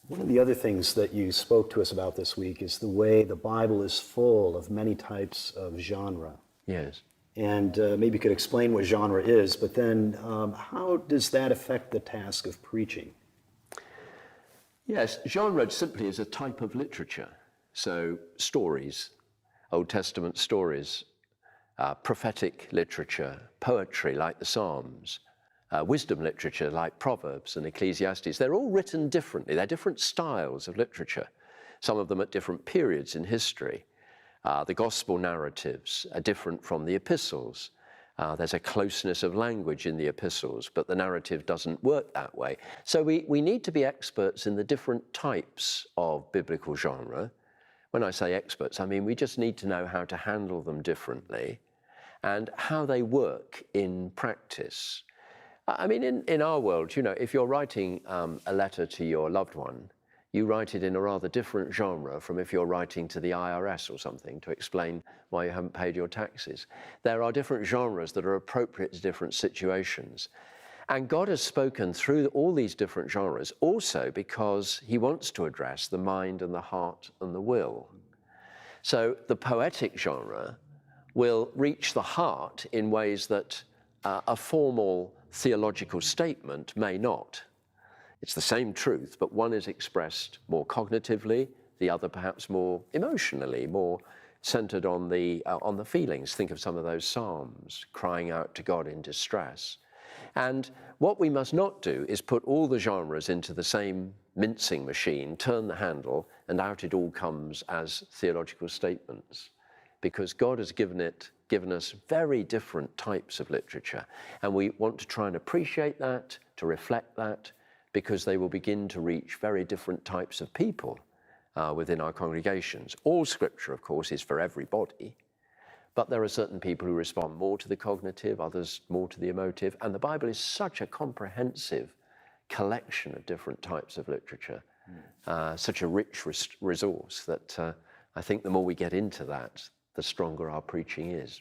One of the other things that you spoke to us about this week is the way the Bible is full of many types of genre. Yes. And maybe you could explain what genre is, but then how does that affect the task of preaching? Yes, genre simply is a type of literature. So stories, Old Testament stories, prophetic literature, poetry like the Psalms, wisdom literature like Proverbs and Ecclesiastes, they're all written differently. They're different styles of literature, some of them at different periods in history. The gospel narratives are different from the epistles. There's a closeness of language in the epistles, but the narrative doesn't work that way. So we need to be experts in the different types of biblical genre. When I say experts, I mean we just need to know how to handle them differently and how they work in practice. I mean, in our world, you know, if you're writing a letter to your loved one, you write it in a rather different genre from if you're writing to the IRS or something to explain why you haven't paid your taxes. There are different genres that are appropriate to different situations. And God has spoken through all these different genres also because he wants to address the mind and the heart and the will. So the poetic genre will reach the heart in ways that a formal theological statement may not. It's the same truth, but one is expressed more cognitively, the other perhaps more emotionally, more centered on the feelings. Think of some of those psalms, crying out to God in distress. And what we must not do is put all the genres into the same mincing machine, turn the handle, and out it all comes as theological statements. Because God has given us very different types of literature. And we want to try and appreciate that, to reflect that, because they will begin to reach very different types of people within our congregations. All scripture, of course, is for everybody, but there are certain people who respond more to the cognitive, others more to the emotive, and the Bible is such a comprehensive collection of different types of literature, such a rich resource that I think the more we get into that, the stronger our preaching is.